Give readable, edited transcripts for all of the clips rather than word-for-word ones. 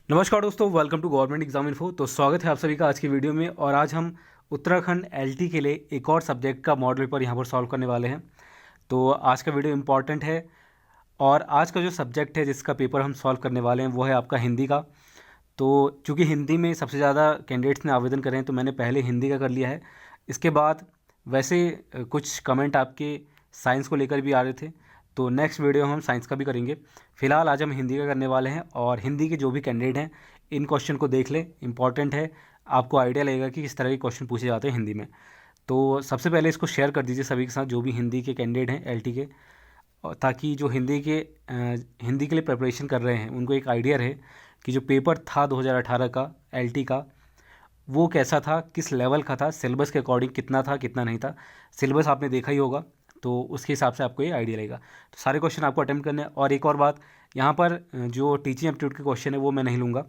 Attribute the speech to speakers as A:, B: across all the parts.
A: नमस्कार दोस्तों, welcome to government exam info. तो स्वागत है आप सभी का आज की वीडियो में। और आज हम उत्तराखंड एलटी के लिए एक और सब्जेक्ट का मॉडल पेपर यहाँ पर सॉल्व करने वाले हैं। तो आज का वीडियो इम्पॉर्टेंट है। और आज का जो सब्जेक्ट है जिसका पेपर हम सॉल्व करने वाले हैं वो है आपका हिंदी का। तो चूँकि हिंदी में सबसे ज़्यादा कैंडिडेट्स ने आवेदन करे हैं तो मैंने पहले हिंदी का कर लिया है। इसके बाद वैसे कुछ कमेंट आपके साइंस को लेकर भी आ रहे थे, तो नेक्स्ट वीडियो हम साइंस का भी करेंगे। फिलहाल आज हम हिंदी का करने वाले हैं। और हिंदी के जो भी कैंडिडेट हैं इन क्वेश्चन को देख लें, इंपॉर्टेंट है, आपको आइडिया लगेगा कि किस तरह के क्वेश्चन पूछे जाते हैं हिंदी में। तो सबसे पहले इसको शेयर कर दीजिए सभी के साथ जो भी हिंदी के कैंडिडेट हैं एलटी के, ताकि जो हिंदी के लिए प्रिपरेशन कर रहे हैं उनको एक आइडिया रहे कि जो पेपर था 2018 का एलटी का वो कैसा था, किस लेवल का था, सिलेबस के अकॉर्डिंग कितना था कितना नहीं था। सिलेबस आपने देखा ही होगा तो उसके हिसाब से आपको ये आइडिया लगेगा। तो सारे क्वेश्चन आपको अटेम्प्ट करने हैं। और एक और बात, यहाँ पर जो टीचिंग एप्टीट्यूड के क्वेश्चन है वो मैं नहीं लूँगा,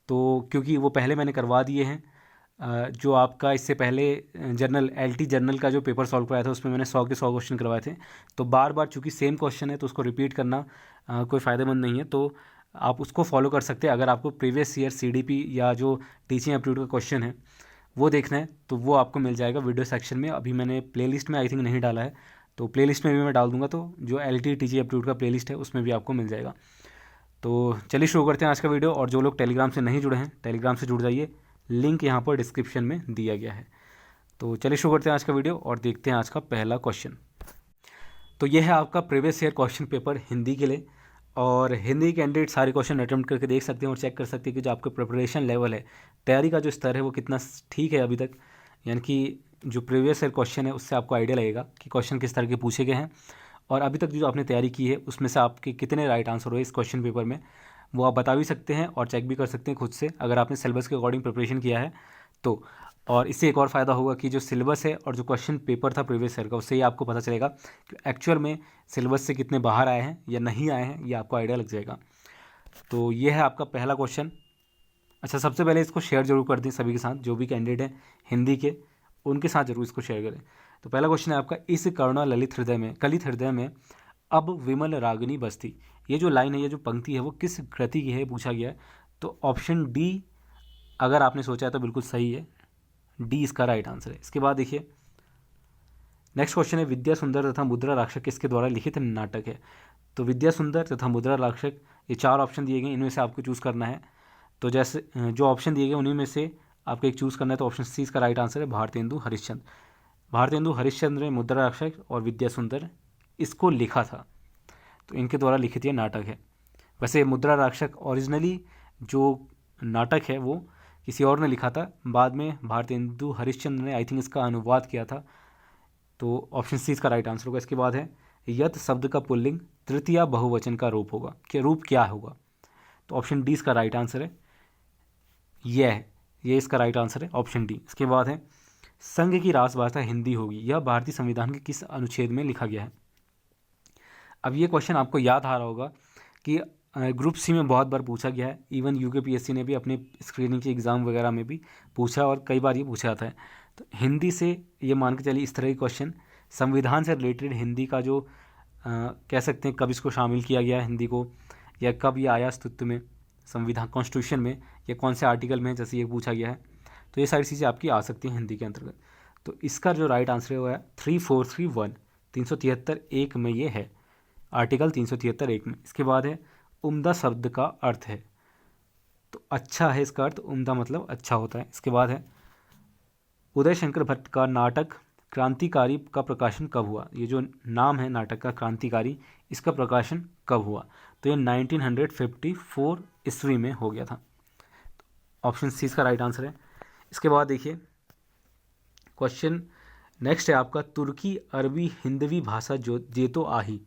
A: तो क्योंकि वो पहले मैंने करवा दिए हैं। जो आपका इससे पहले जनरल एलटी जनरल का जो पेपर सॉल्व कराया था उसमें मैंने 100 के 100 क्वेश्चन करवाए थे। तो बार बार चूँकि सेम क्वेश्चन है तो उसको रिपीट करना कोई फ़ायदेमंद नहीं है। तो आप उसको फॉलो कर सकते हैं। अगर आपको प्रीवियस ईयर सीडीपी या जो टीचिंग एप्टीट्यूड का क्वेश्चन है वो देखना है तो वो आपको मिल जाएगा वीडियो सेक्शन में। अभी मैंने प्लेलिस्ट में आई थिंक नहीं डाला है, तो प्लेलिस्ट में भी मैं डाल दूंगा। तो जो एल टी टीचिंग एप्टीट्यूड का प्लेलिस्ट है उसमें भी आपको मिल जाएगा। तो चलिए शुरू करते हैं आज का वीडियो। और जो लोग टेलीग्राम से नहीं जुड़े हैं टेलीग्राम से जुड़ जाइए, लिंक यहाँ पर डिस्क्रिप्शन में दिया गया है। तो चलिए शुरू करते हैं आज का वीडियो और देखते हैं आज का पहला क्वेश्चन। तो यह है आपका previous year question paper Hindi के लिए। और हिंदी कैंडिडेट सारे क्वेश्चन अटेम्प्ट करके देख सकते हैं और चेक कर सकते हैं कि जो आपका प्रिपरेशन लेवल है, तैयारी का जो स्तर है वो कितना ठीक है अभी तक। यानी कि जो प्रीवियस ईयर क्वेश्चन है उससे आपको आइडिया लगेगा कि क्वेश्चन किस तरह के पूछे गए हैं और अभी तक जो आपने तैयारी की है उसमें से आपके कितने राइट आंसर हुए इस क्वेश्चन पेपर में, वो आप बता भी सकते हैं और चेक भी कर सकते हैं खुद से अगर आपने सिलेबस के अकॉर्डिंग प्रिपरेशन किया है तो। और इससे एक और फ़ायदा होगा कि जो सिलेबस है और जो क्वेश्चन पेपर था प्रीवियस ईयर का उससे ही आपको पता चलेगा कि एक्चुअल में सिलेबस से कितने बाहर आए हैं या नहीं आए हैं, ये आपको आइडिया लग जाएगा। तो ये है आपका पहला क्वेश्चन। अच्छा, सबसे पहले इसको शेयर जरूर कर दें सभी के साथ, जो भी कैंडिडेट हैं हिंदी के उनके साथ जरूर इसको शेयर करें। तो पहला क्वेश्चन है आपका, इस करुणा ललित हृदय में कलित हृदय में अब विमल रागिनी बसती। ये जो लाइन है, ये जो पंक्ति है वो किस कृति की है पूछा गया है। तो ऑप्शन डी अगर आपने सोचा है तो बिल्कुल सही है, डी इसका राइट आंसर है। इसके बाद देखिए नेक्स्ट क्वेश्चन है, विद्या सुंदर तथा मुद्रा राक्षक किसके द्वारा लिखित नाटक है। तो विद्या सुंदर तथा मुद्रा राक्षक, ये चार ऑप्शन दिए गए, इनमें से आपको चूज़ करना है। तो जैसे जो ऑप्शन दिए गए उन्हीं में से आपको एक चूज़ करना है। तो ऑप्शन सी इसका राइट आंसर है, भारतेंदु हरिश्चंद्र। भारतेंदु हरिश्चंद्र ने मुद्रा राक्षक और विद्या सुंदर इसको लिखा था, तो इनके द्वारा लिखित ये नाटक है। वैसे मुद्रा राक्षक ओरिजिनली जो नाटक है वो किसी और ने लिखा था, बाद में भारतेंदु हरिश्चंद्र ने आई थिंक इसका अनुवाद किया था। तो ऑप्शन सी इसका राइट आंसर होगा। इसके बाद है, यत शब्द का पुल्लिंग तृतीया बहुवचन का रूप होगा, क्या रूप क्या होगा। तो ऑप्शन डी इसका राइट आंसर है, यह है, ये इसका राइट आंसर है ऑप्शन डी। इसके बाद है, संघ की राजभाषा हिंदी होगी, यह भारतीय संविधान के किस अनुच्छेद में लिखा गया है। अब ये क्वेश्चन आपको याद आ रहा होगा कि ग्रुप सी में बहुत बार पूछा गया है, इवन यूकेपीएससी ने भी अपने स्क्रीनिंग के एग्ज़ाम वगैरह में भी पूछा और कई बार ये पूछा जाता है। तो हिंदी से ये मान के चलिए इस तरह के क्वेश्चन, संविधान से रिलेटेड हिंदी का जो कह सकते हैं कब इसको शामिल किया गया हिंदी को, या कब ये आया अस्तित्व में संविधान कॉन्स्टिट्यूशन में, या कौन से आर्टिकल में, जैसे ये पूछा गया है। तो ये सारी चीज़ें आपकी आ सकती हैं हिंदी के अंतर्गत। तो इसका जो राइट आंसर है वो है 3431, 373(1) में ये है, आर्टिकल 373(1) में। इसके बाद है, उम्दा शब्द का अर्थ है। तो अच्छा है इसका अर्थ, उम्दा मतलब अच्छा होता है। इसके बाद है, उदय शंकर भट्ट का नाटक क्रांतिकारी का प्रकाशन कब हुआ। ये जो नाम है नाटक का क्रांतिकारी, इसका प्रकाशन कब हुआ। तो ये 1954 ईस्वी में हो गया था। ऑप्शन सी इसका राइट आंसर है। इसके बाद देखिए क्वेश्चन नेक्स्ट है आपका, तुर्की अरबी हिंदवी भाषा जो जेतो आही,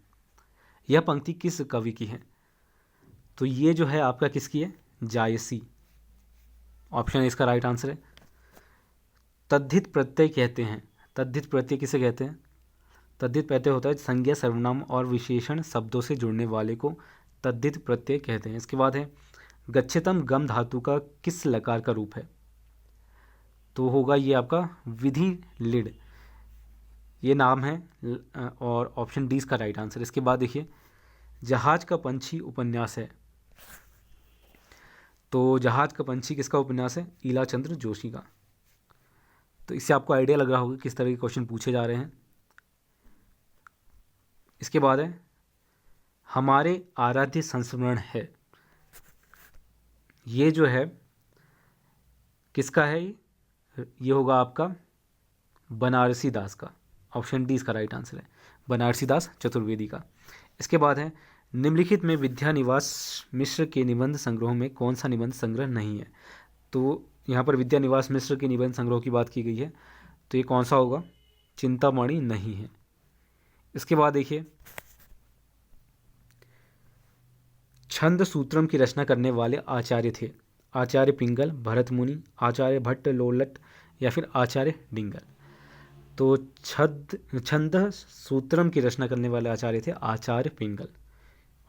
A: यह पंक्ति किस कवि की है। तो ये जो है आपका किसकी है, जायसी। ऑप्शन इसका राइट आंसर है। तद्धित प्रत्यय कहते हैं, तद्धित प्रत्यय किसे कहते हैं। तद्धित प्रत्यय होता है संज्ञा सर्वनाम और विशेषण शब्दों से जुड़ने वाले को तद्धित प्रत्यय कहते हैं। इसके बाद है, गच्छतम गम धातु का किस लकार का रूप है। तो होगा ये आपका विधि लिड, ये नाम है और ऑप्शन डी इसका राइट आंसर। इसके बाद देखिए, जहाज का पंछी उपन्यास है, तो जहाज का पंछी किसका उपन्यास है? ईला चंद्र जोशी का। तो इससे आपको आइडिया लग रहा होगा किस तरह के क्वेश्चन पूछे जा रहे हैं। इसके बाद है हमारे आराध्य संस्मरण है। ये जो है किसका है? ये होगा आपका बनारसी दास का। ऑप्शन डी इसका राइट आंसर है, बनारसी दास चतुर्वेदी का। इसके बाद है निम्नलिखित में विद्यानिवास मिश्र के निबंध संग्रहों में कौन सा निबंध संग्रह नहीं है? तो यहाँ पर विद्यानिवास मिश्र के निबंध संग्रह की बात की गई है, तो ये कौन सा होगा? चिंतामणि नहीं है। इसके बाद देखिए छंद सूत्रम की रचना करने वाले आचार्य थे? आचार्य पिंगल, भरत मुनि, आचार्य भट्ट लोलट या फिर आचार्य डिंगल। तो छंद सूत्रम की रचना करने वाले आचार्य थे आचार्य पिंगल।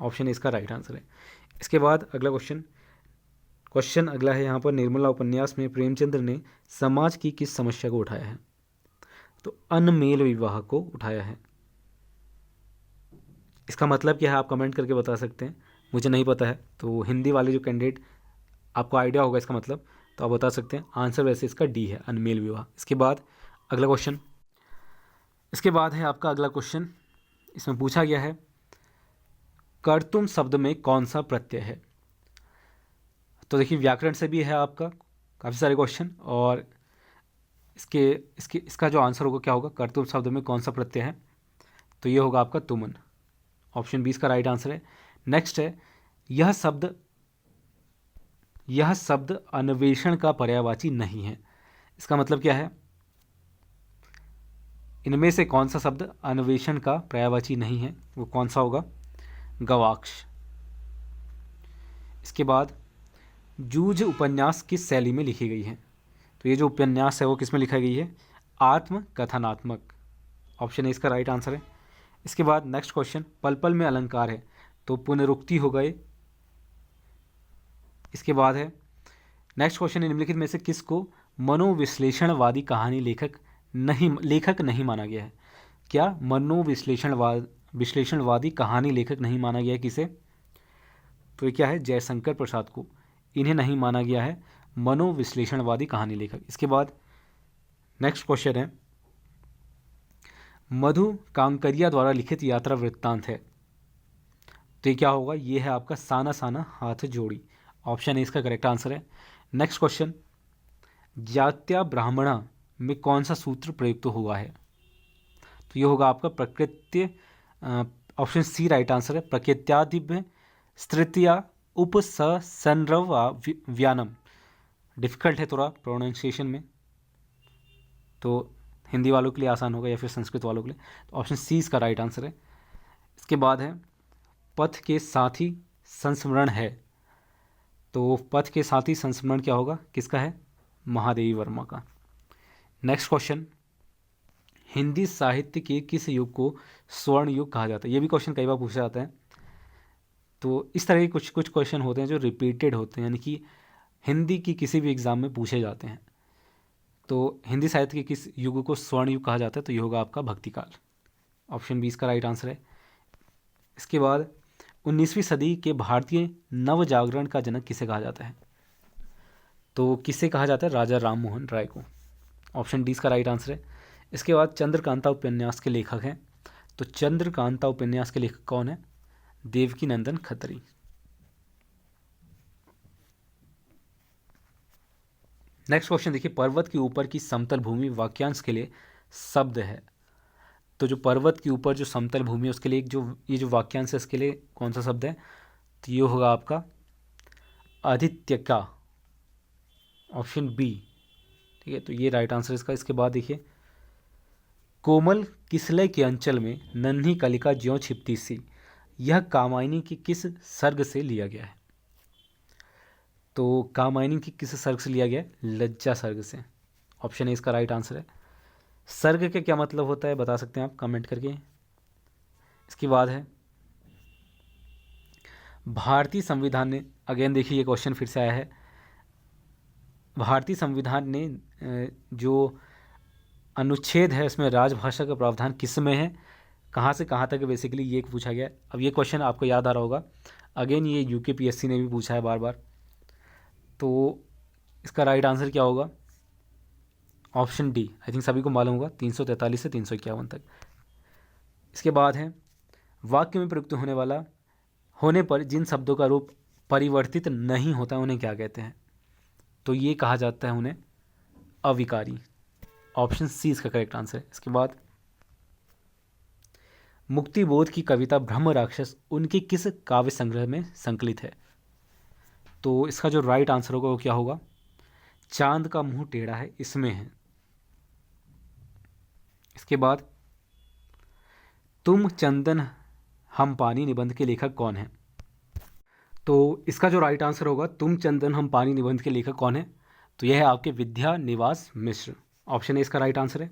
A: ऑप्शन इसका राइट आंसर है। इसके बाद अगला क्वेश्चन अगला है यहाँ पर निर्मला उपन्यास में प्रेमचंद्र ने समाज की किस समस्या को उठाया है? तो अनमेल विवाह को उठाया है। इसका मतलब क्या है आप कमेंट करके बता सकते हैं, मुझे नहीं पता है। तो हिंदी वाले जो कैंडिडेट आपको आइडिया होगा इसका मतलब, तो आप बता सकते हैं। आंसर वैसे इसका डी है, अनमेल विवाह। इसके बाद अगला क्वेश्चन, इसके बाद है आपका अगला क्वेश्चन। इसमें पूछा गया है कर्तुम शब्द में कौन सा प्रत्यय है? तो देखिए व्याकरण से भी है आपका काफ़ी सारे क्वेश्चन, और इसका जो आंसर होगा क्या होगा? कर्तुम शब्द में कौन सा प्रत्यय है? तो ये होगा आपका तुमन। ऑप्शन 20 का राइट आंसर है। नेक्स्ट है यह शब्द अन्वेषण का पर्यायवाची नहीं है। इसका मतलब क्या है? इनमें से कौन सा शब्द अन्वेषण का पर्यायवाची नहीं है? वो कौन सा होगा? गवाक्ष। इसके बाद जूझ उपन्यास किस शैली में लिखी गई है? तो ये जो उपन्यास है वो किस में लिखा गई है? आत्मकथनात्मक। ऑप्शन ए इसका राइट आंसर है। इसके बाद नेक्स्ट क्वेश्चन, पल पल में अलंकार है, तो पुनरुक्ति हो गए। इसके बाद है नेक्स्ट क्वेश्चन, निम्नलिखित में से किसको मनोविश्लेषणवादी कहानी लेखक नहीं माना गया है? क्या विश्लेषणवादी कहानी लेखक नहीं माना गया है किसे? तो ये क्या है? जयशंकर प्रसाद को इन्हें नहीं माना गया है मनोविश्लेषणवादी कहानी लेखक। इसके बाद नेक्स्ट क्वेश्चन है मधु कांकरिया द्वारा लिखित यात्रा वृत्तांत है, तो ये क्या होगा? ये है आपका साना साना हाथ जोड़ी। ऑप्शन है इसका करेक्ट आंसर है। नेक्स्ट क्वेश्चन, जात्या ब्राह्मणा में कौन सा सूत्र प्रयुक्त हुआ है? तो ये होगा आपका प्रकृत्य। ऑप्शन सी राइट आंसर है। प्रकृत्यादिभ्य स्तृतीया उपसंरव व्यानम। डिफिकल्ट है थोड़ा प्रोनाउंसिएशन में, तो हिंदी वालों के लिए आसान होगा या फिर संस्कृत वालों के लिए। तो ऑप्शन सी इसका राइट आंसर है। इसके बाद है पथ के साथी संस्मरण है, तो पथ के साथी संस्मरण क्या होगा? किसका है? महादेवी वर्मा का। नेक्स्ट क्वेश्चन, हिंदी साहित्य के किस युग को स्वर्ण युग कहा जाता है? ये भी क्वेश्चन कई बार पूछा जाता है। तो इस तरह के कुछ क्वेश्चन होते हैं जो रिपीटेड होते हैं, यानी कि हिंदी की किसी भी एग्ज़ाम में पूछे जाते हैं। तो हिंदी साहित्य के किस युग को स्वर्ण युग कहा जाता है? तो ये होगा आपका भक्तिकाल। ऑप्शन 20 का राइट आंसर है। इसके बाद 19वीं सदी के भारतीय नव जागरण का जनक किसे कहा जाता है? तो किसे कहा जाता है? राजा राम मोहन राय को। ऑप्शन डी इसका राइट आंसर है। इसके बाद चंद्रकांता उपन्यास के लेखक हैं, तो चंद्रकांता उपन्यास के लेखक कौन है? देवकी नंदन खत्री। नेक्स्ट क्वेश्चन देखिए, पर्वत के ऊपर की समतल भूमि वाक्यांश के लिए शब्द है। तो जो पर्वत के ऊपर जो समतल भूमि है उसके लिए ये जो वाक्यांश है इसके लिए कौन सा शब्द है? तो ये होगा आपका आदित्यका। ऑप्शन बी, ठीक है, तो ये राइट आंसर इसका। इसके बाद देखिए, कोमल किसलय के अंचल में नन्ही कलिका ज्यों छिपती सी, यह कामायनी की किस सर्ग से लिया गया है? तो कामायनी की किस सर्ग से लिया गया है? लज्जा सर्ग से। ऑप्शन है इसका राइट आंसर है। सर्ग के क्या मतलब होता है बता सकते हैं आप कमेंट करके। इसके बाद है भारतीय संविधान ने, अगेन देखिए ये क्वेश्चन फिर से आया है, भारतीय संविधान ने जो अनुच्छेद है उसमें राजभाषा का प्रावधान किस में है, कहाँ से कहाँ तक, बेसिकली ये पूछा गया है। अब ये क्वेश्चन आपको याद आ रहा होगा, अगेन ये यूके पीएससी ने भी पूछा है बार बार। तो इसका राइट आंसर क्या होगा? Option D. आई थिंक सभी को मालूम होगा, 343 से 351 तक। इसके बाद है वाक्य में प्रयुक्त होने पर जिन शब्दों का रूप परिवर्तित नहीं होता उन्हें क्या कहते हैं? तो ये कहा जाता है उन्हें अविकारी। ऑप्शन सी इसका करेक्ट आंसर है। इसके बाद मुक्तिबोध की कविता ब्रह्म राक्षस उनके किस काव्य संग्रह में संकलित है? तो इसका जो राइट आंसर होगा वो क्या होगा? चांद का मुंह टेढ़ा है इसमें है। इसके बाद तुम चंदन हम पानी निबंध के लेखक कौन है? तो इसका जो राइट आंसर होगा, तुम चंदन हम पानी निबंध के लेखक कौन है? तो यह है आपके विद्या निवास मिश्र। ऑप्शन ए इसका राइट आंसर है।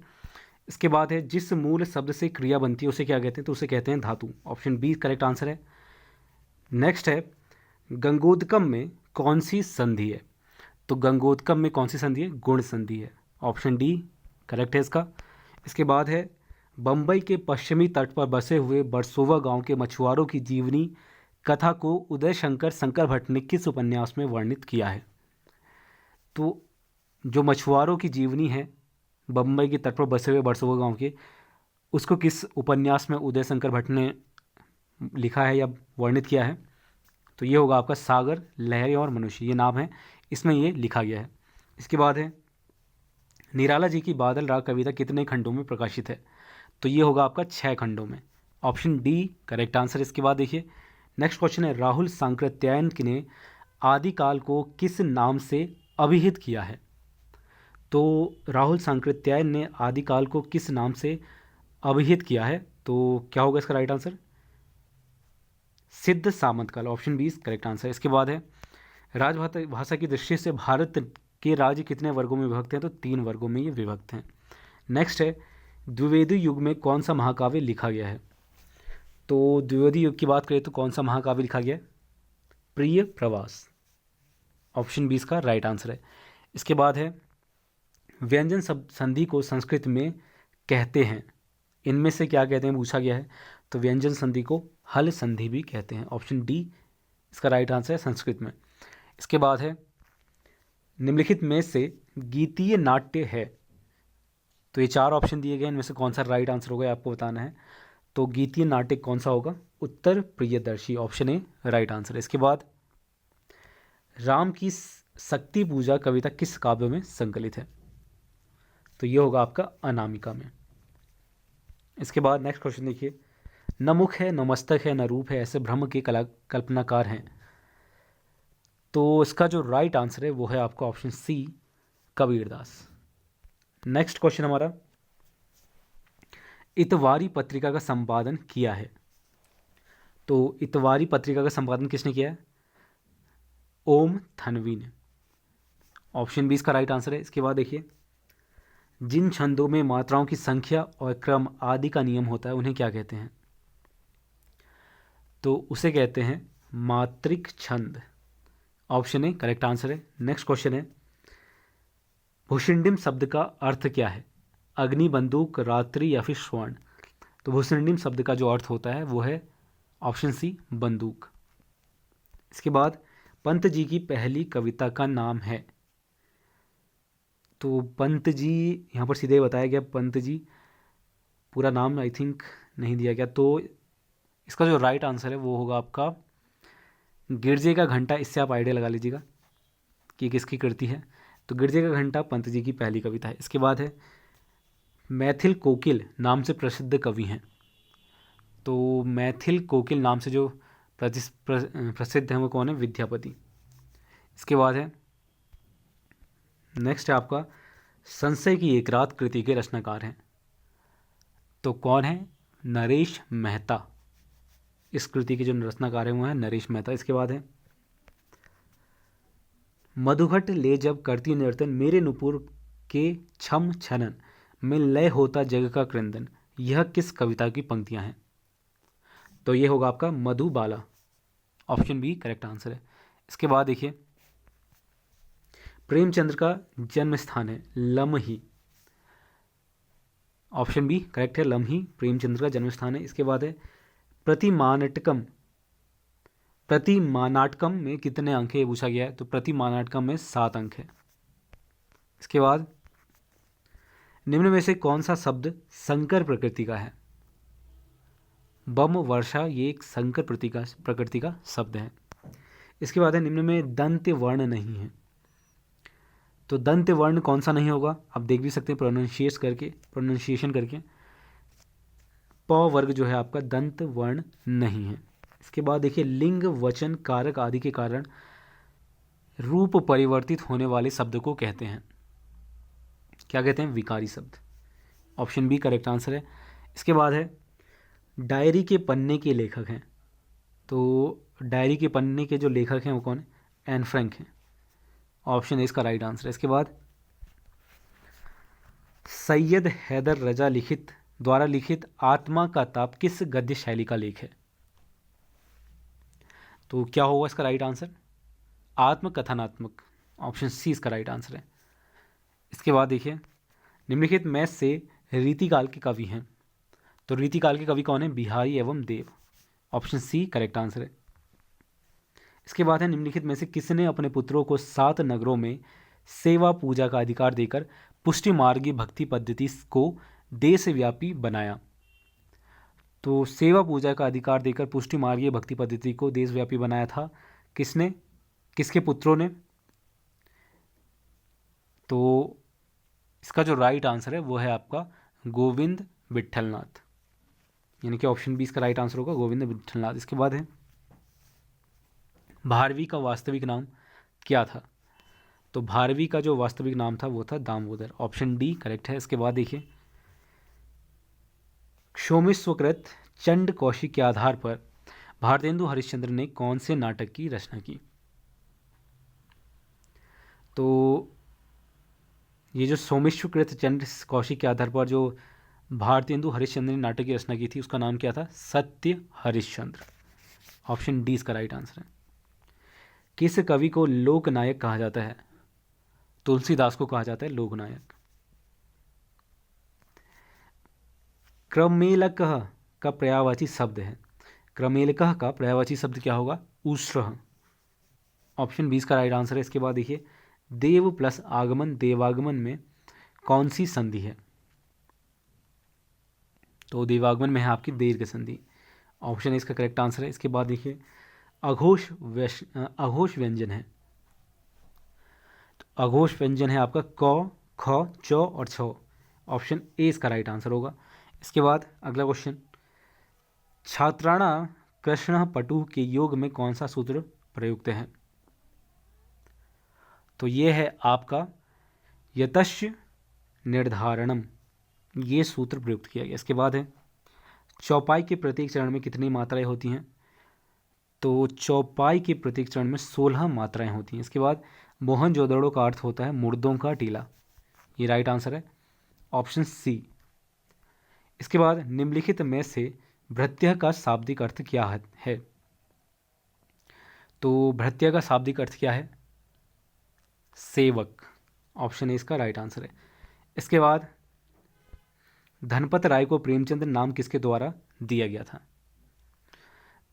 A: इसके बाद है जिस मूल शब्द से क्रिया बनती है उसे क्या कहते हैं? तो उसे कहते हैं धातु। ऑप्शन बी करेक्ट आंसर है। नेक्स्ट है गंगोदकम में कौन सी संधि है? तो गंगोदकम में कौन सी संधि है? गुण संधि है। ऑप्शन डी करेक्ट है इसका। इसके बाद है बम्बई के पश्चिमी तट पर बसे हुए बरसोवा गांव के मछुआरों की जीवनी कथा को उदय शंकर भट्ट ने किस उपन्यास में वर्णित किया है? तो जो मछुआरों की जीवनी है बम्बई के तट पर बसे हुए बरसोवा गांव के, उसको किस उपन्यास में उदय शंकर भट्ट ने लिखा है या वर्णित किया है? तो ये होगा आपका सागर, लहरें और मनुष्य, ये नाम है, इसमें ये लिखा गया है। इसके बाद है निराला जी की बादल राग कविता कितने खंडों में प्रकाशित है? तो ये होगा आपका 6 खंडों में। Option D correct answer. इसके बाद देखिए नेक्स्ट क्वेश्चन है राहुल सांकृत्यायन ने आदिकाल को किस नाम से अभिहित किया है? तो राहुल सांकृत्यायन ने आदिकाल को किस नाम से अभिहित किया है? तो क्या होगा इसका राइट आंसर? सिद्ध सामंत काल। Option 20 correct answer. इसके बाद है राजभाषा भाषा की दृष्टि से भारत के राज्य कितने वर्गों में विभक्त हैं? तो 3 वर्गों में ये विभक्त हैं। नेक्स्ट है द्विवेदी युग में कौन सा महाकाव्य लिखा गया है? तो द्विवेदी युग की बात करें तो कौन सा महाकाव्य लिखा गया है? प्रिय प्रवास। ऑप्शन 20 का राइट आंसर है। इसके बाद है व्यंजन संधि को संस्कृत में कहते हैं, इनमें से क्या कहते हैं पूछा गया है? तो व्यंजन संधि को हल संधि भी कहते हैं। ऑप्शन डी इसका राइट आंसर है संस्कृत में। इसके बाद है निम्नलिखित में से गीतीय नाट्य है, तो ये 4 ऑप्शन दिए गए, इनमें से कौन सा राइट आंसर होगा आपको बताना है। तो गीतीय नाट्य कौन सा होगा? उत्तर Priyadarshi. Option A right answer है। इसके बाद राम की शक्ति पूजा कविता किस काव्य में संकलित है? तो ये होगा आपका अनामिका में। इसके बाद नेक्स्ट क्वेश्चन देखिए न मुख है न मस्तक है न रूप है ऐसे ब्रह्म के कल्पनाकार हैं। तो इसका जो राइट आंसर है वो है आपका option C Kabirdas. Next question हमारा इतवारी पत्रिका का संपादन किया है। तो इतवारी पत्रिका का संपादन किसने किया है? ओम थनवी ने। ऑप्शन 20 का राइट आंसर है। इसके बाद देखिए जिन छंदों में मात्राओं की संख्या और क्रम आदि का नियम होता है उन्हें क्या कहते हैं? तो उसे कहते हैं मात्रिक छंद। ऑप्शन ए करेक्ट आंसर है। नेक्स्ट क्वेश्चन है भूषिंडिम शब्द का अर्थ क्या है? अग्नि, बंदूक, रात्रि या फिर स्वर्ण? तो भूषिंडिम शब्द का जो अर्थ होता है वो है ऑप्शन सी बंदूक। इसके बाद पंत जी की पहली कविता का नाम है। तो पंत जी यहाँ पर सीधे बताया गया, पंत जी पूरा नाम आई थिंक नहीं दिया गया। तो इसका जो राइट आंसर है वो होगा आपका गिरजे का घंटा। इससे आप आइडिया लगा लीजिएगा कि किसकी कृति है। तो गिरजे का घंटा पंत जी की पहली कविता है। इसके बाद है मैथिल कोकिल नाम से प्रसिद्ध कवि हैं। तो मैथिल कोकिल नाम से जो प्रसिद्ध हैं वो कौन है? विद्यापति। इसके बाद है नेक्स्ट है आपका संशय की एक रात कृति के रचनाकार हैं। तो कौन है? नरेश मेहता। इस कृति के जो रचनाकार हैं वो हैं नरेश मेहता। इसके बाद है मधुघट ले जब करती नर्तन मेरे नुपुर के छम छनन में लय होता जग का क्रंदन, यह किस कविता की पंक्तियां हैं? तो ये होगा आपका Madhubala. Option B correct answer है। इसके बाद देखिए प्रेमचंद्र का जन्म स्थान है लमही। ऑप्शन बी करेक्ट है, लमही प्रेमचंद्र का जन्म स्थान है। इसके बाद है प्रतिमानटकम प्रति मानाटकम में कितने अंक है ये पूछा गया है। तो प्रति मानाटकम में 7 अंक है। इसके बाद निम्न में से कौन सा शब्द संकर प्रकृति का है। बम, वर्षा, ये एक संकर प्रकृति का शब्द है। इसके बाद है निम्न में दंत वर्ण नहीं है। तो दंत वर्ण कौन सा नहीं होगा, आप देख भी सकते हैं प्रोनाउंसिएशन करके। प वर्ग जो है आपका दंत वर्ण नहीं है। इसके बाद देखिए लिंग, वचन, कारक आदि के कारण रूप परिवर्तित होने वाले शब्द को कहते हैं, क्या कहते हैं, विकारी शब्द। ऑप्शन बी करेक्ट आंसर है। इसके बाद है डायरी के पन्ने के लेखक हैं। तो डायरी के पन्ने के जो लेखक हैं वो कौन है, एन फ्रैंक हैं। ऑप्शन ए इसका राइट आंसर है। इसके बाद सैयद हैदर रजा द्वारा लिखित आत्मा का ताप किस गद्य शैली का लेख है। तो क्या होगा इसका राइट आंसर, आत्मकथनात्मक। ऑप्शन सी इसका राइट आंसर है। इसके बाद देखिए निम्नलिखित में से रीतिकाल के कवि हैं। तो रीतिकाल के कवि कौन है, बिहारी एवं देव। ऑप्शन सी करेक्ट आंसर है। इसके बाद है निम्नलिखित में से किसने अपने पुत्रों को 7 नगरों में सेवा पूजा का अधिकार देकर पुष्टि मार्गी भक्ति पद्धति को देशव्यापी बनाया। तो सेवा पूजा का अधिकार देकर पुष्टि मार्गीय भक्ति पद्धति को देशव्यापी बनाया था किसने, किसके पुत्रों ने। तो इसका जो राइट आंसर है वो है आपका गोविंद विट्ठलनाथ, यानी कि ऑप्शन बी इसका राइट आंसर होगा, गोविंद विट्ठलनाथ। इसके बाद है भारवी का वास्तविक नाम क्या था। तो भारवी का जो वास्तविक नाम था वो था दामोदर। ऑप्शन डी करेक्ट है। इसके बाद देखिए क्षोमिष्वकृत चंड कौशिक के आधार पर भारतेंदु हरिश्चंद्र ने कौन से नाटक की रचना की। तो ये जो सोमेश्वकृत चंड कौशिक के आधार पर जो भारतेंदु हरिश्चंद्र ने नाटक की रचना की थी उसका नाम क्या था, सत्य हरिश्चंद्र। ऑप्शन डी इसका राइट आंसर है। किस कवि को लोकनायक कहा जाता है। तुलसीदास को कहा जाता है लोकनायक। क्रमेलकः का पर्यायवाची शब्द है। क्रमेलकः का पर्यायवाची शब्द क्या होगा, उष्रः। ऑप्शन बी इसका राइट आंसर है। इसके बाद देखिए देव प्लस आगमन देवागमन में कौन सी संधि है। तो देवागमन में है आपकी दीर्घ संधि। ऑप्शन इसका करेक्ट आंसर है। इसके बाद देखिए अघोष व्यंजन है। तो अघोष व्यंजन है आपका क, ख, च और छ। ऑप्शन ए इसका राइट आंसर होगा। इसके बाद अगला क्वेश्चन, छात्राणा कृष्ण पटु के योग में कौन सा सूत्र प्रयुक्त है। तो ये है आपका यतश्च निर्धारणम, ये सूत्र प्रयुक्त किया गया। इसके बाद है चौपाई के प्रत्येक चरण में कितनी मात्राएं होती हैं। तो चौपाई के प्रत्येक चरण में 16 मात्राएं होती हैं। इसके बाद मोहनजोदड़ो का अर्थ होता है मुर्दों का टीला, ये राइट आंसर है, ऑप्शन सी। इसके बाद निम्नलिखित में से भृत्य का शाब्दिक अर्थ क्या है। तो भृत्य का शाब्दिक अर्थ क्या है, सेवक। ऑप्शन ए इसका राइट आंसर है। इसके बाद धनपत राय को प्रेमचंद नाम किसके द्वारा दिया गया था।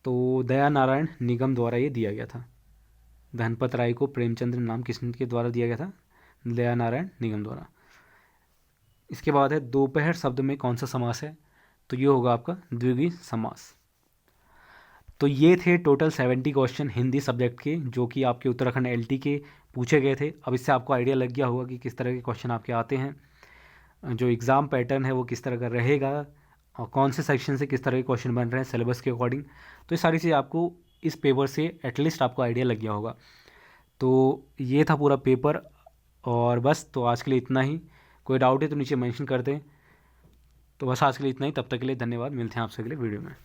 A: तो दया नारायण निगम द्वारा ये दिया गया था। धनपत राय को प्रेमचंद्र नाम किसके द्वारा दिया गया था, दया नारायण निगम द्वारा। इसके बाद है दोपहर शब्द में कौन सा समास है। तो ये होगा आपका द्विगुणी समास। तो ये थे टोटल 70 क्वेश्चन हिंदी सब्जेक्ट के, जो कि आपके उत्तराखंड एलटी के पूछे गए थे। अब इससे आपको आइडिया लग गया होगा कि किस तरह के क्वेश्चन आपके आते हैं, जो एग्ज़ाम पैटर्न है वो किस तरह का रहेगा और कौन से सेक्शन से किस तरह के क्वेश्चन बन रहे हैं सिलेबस के अकॉर्डिंग। तो ये सारी चीज़ आपको इस पेपर से एटलीस्ट आपको आइडिया लग गया होगा। तो ये था पूरा पेपर और बस, तो आज के लिए इतना ही। कोई डाउट है तो नीचे मेंशन कर दें। तो बस आज के लिए इतना ही, तब तक के लिए धन्यवाद। मिलते हैं आपसे अगले वीडियो में।